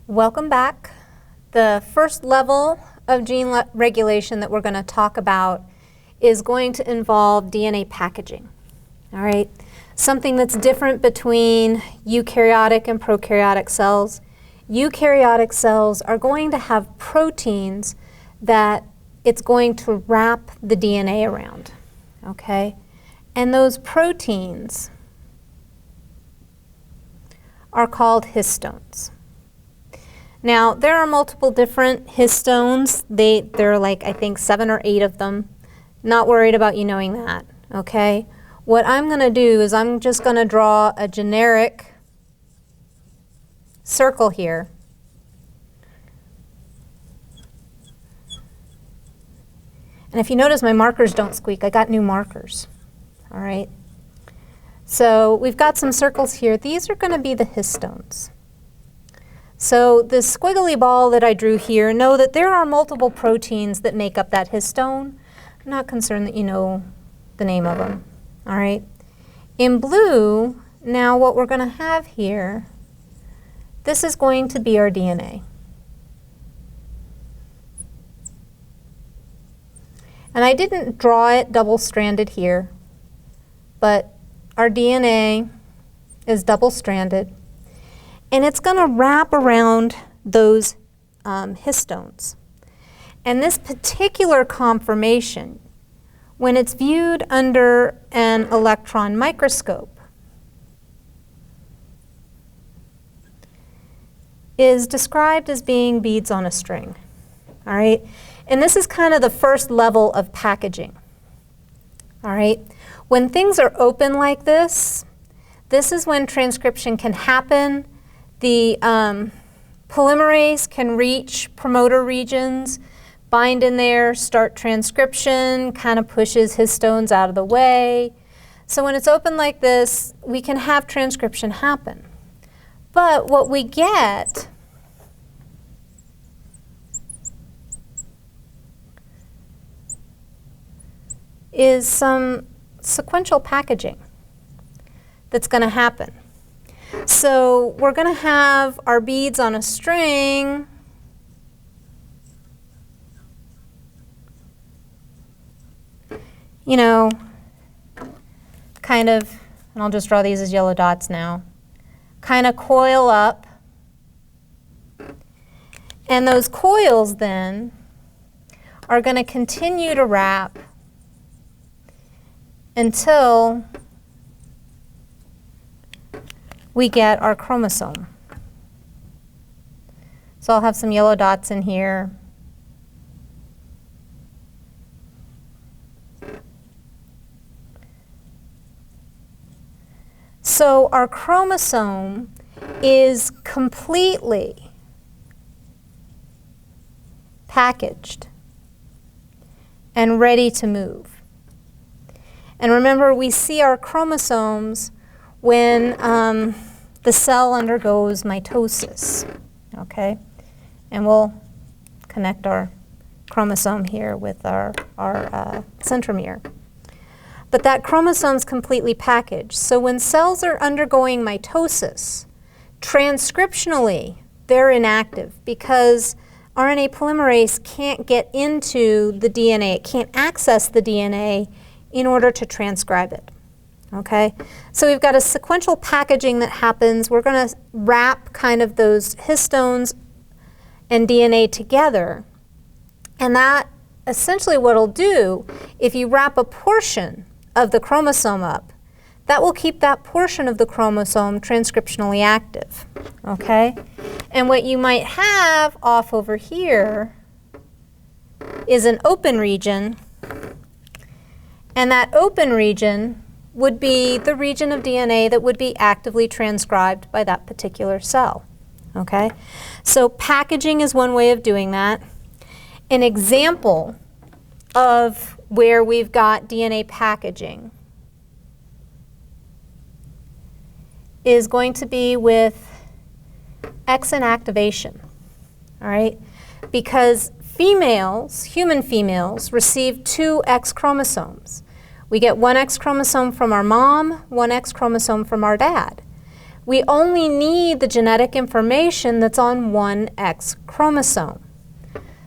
Welcome back. The first level of gene regulation that we're going to talk about is going to involve DNA packaging. All right, something that's different between eukaryotic and prokaryotic cells. Eukaryotic cells are going to have proteins that it's going to wrap the DNA around, okay? And those proteins are called histones. Now, there are multiple different histones. There are like, I think, 7 or 8 of them. Not worried about you knowing that, okay? What I'm going to do is I'm just going to draw a generic circle here. And if you notice, my markers don't squeak. I got new markers, all right? So we've got some circles here. These are going to be the histones. So this squiggly ball that I drew here, know that there are multiple proteins that make up that histone. I'm not concerned that you know the name of them, all right? In blue, now what we're going to have here, this is going to be our DNA. And I didn't draw it double-stranded here, but our DNA is double-stranded. And it's going to wrap around those histones. And this particular conformation, when it's viewed under an electron microscope, is described as being beads on a string. All right? And this is kind of the first level of packaging. All right? When things are open like this is when transcription can happen. The polymerase can reach promoter regions, bind in there, start transcription, kind of pushes histones out of the way. So when it's open like this, we can have transcription happen. But what we get is some sequential packaging that's going to happen. So we're going to have our beads on a string. You know, kind of, and I'll just draw these as yellow dots now, kind of coil up. And those coils then are going to continue to wrap until we get our chromosome. So I'll have some yellow dots in here. So our chromosome is completely packaged and ready to move. And remember, we see our chromosomes when the cell undergoes mitosis, okay? And we'll connect our chromosome here with our centromere. But that chromosome's completely packaged. So when cells are undergoing mitosis, transcriptionally, they're inactive because RNA polymerase can't get into the DNA. It can't access the DNA in order to transcribe it. Okay, so we've got a sequential packaging that happens. We're going to wrap kind of those histones and DNA together. And that essentially what it'll do, if you wrap a portion of the chromosome up, that will keep that portion of the chromosome transcriptionally active. Okay, and what you might have off over here is an open region. And that open region would be the region of DNA that would be actively transcribed by that particular cell. Okay? So packaging is one way of doing that. An example of where we've got DNA packaging is going to be with X inactivation. All right? Because females, human females, receive 2 X chromosomes. We get 1 X chromosome from our mom, 1 X chromosome from our dad. We only need the genetic information that's on one X chromosome.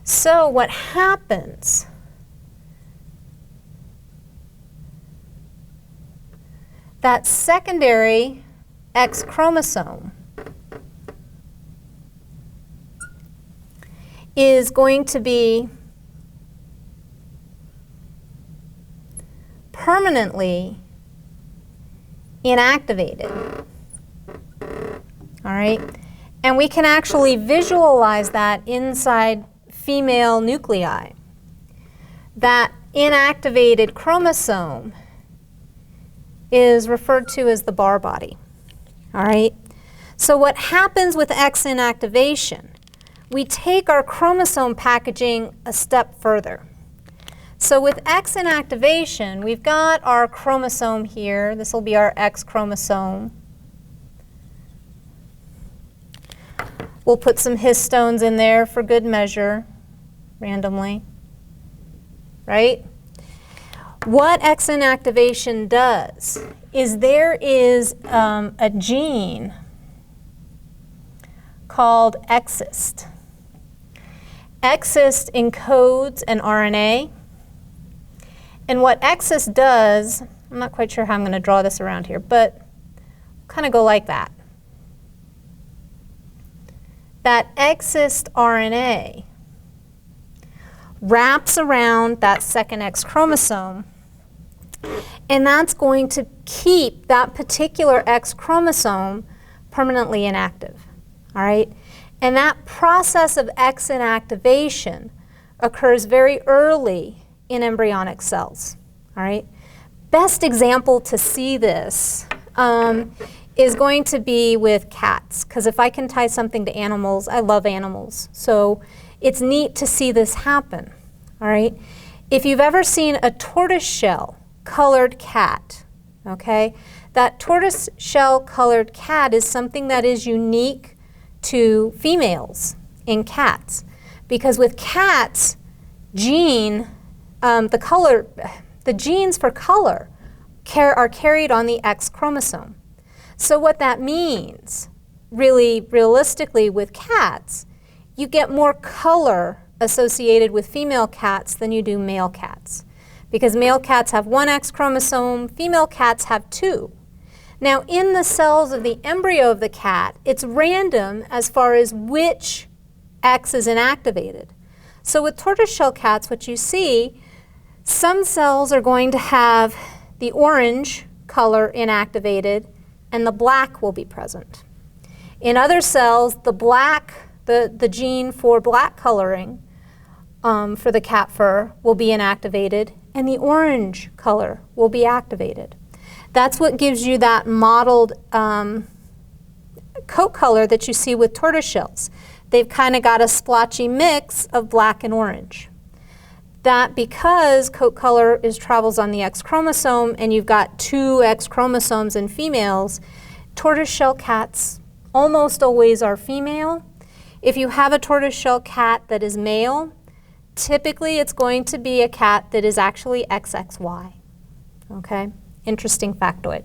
So what happens? That secondary X chromosome is going to be permanently inactivated. All right? And we can actually visualize that inside female nuclei. That inactivated chromosome is referred to as the Barr body. All right? So what happens with X inactivation? We take our chromosome packaging a step further. So with X inactivation, we've got our chromosome here. This will be our X chromosome. We'll put some histones in there for good measure, randomly, right? What X inactivation does is there is a gene called Exist. Exist encodes an RNA. And what Exist does, I'm not quite sure how I'm going to draw this around here, but kind of go like that. That Exist RNA wraps around that second X chromosome, and that's going to keep that particular X chromosome permanently inactive. All right? And that process of X inactivation occurs very early in embryonic cells. All right? Best example to see this is going to be with cats, because if I can tie something to animals, I love animals. So it's neat to see this happen. All right? If you've ever seen a tortoiseshell colored cat, okay, that tortoiseshell colored cat is something that is unique to females in cats, because with cats, the genes for color are carried on the X chromosome. So what that means, really realistically with cats, you get more color associated with female cats than you do male cats, because male cats have one X chromosome, female cats have two. Now, in the cells of the embryo of the cat, it's random as far as which X is inactivated. So with tortoiseshell cats, what you see, some cells are going to have the orange color inactivated, and the black will be present. In other cells, the gene for black coloring for the cat fur will be inactivated, and the orange color will be activated. That's what gives you that mottled coat color that you see with tortoiseshells. They've kind of got a splotchy mix of black and orange. That because coat color travels on the X chromosome and you've got two X chromosomes in females, tortoiseshell cats almost always are female. If you have a tortoiseshell cat that is male, typically it's going to be a cat that is actually XXY. Okay? Interesting factoid.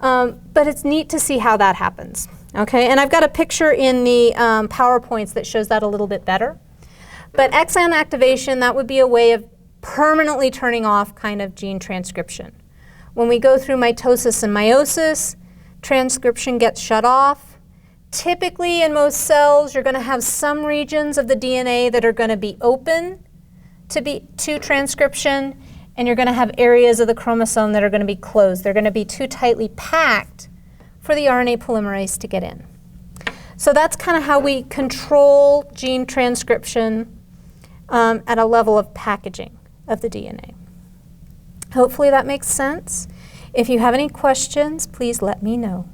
But it's neat to see how that happens. Okay, and I've got a picture in the PowerPoints that shows that a little bit better. But X inactivation, that would be a way of permanently turning off kind of gene transcription. When we go through mitosis and meiosis, transcription gets shut off. Typically in most cells, you're going to have some regions of the DNA that are going to be open to transcription, and you're going to have areas of the chromosome that are going to be closed. They're going to be too tightly packed for the RNA polymerase to get in. So that's kind of how we control gene transcription at a level of packaging of the DNA. Hopefully that makes sense. If you have any questions, please let me know.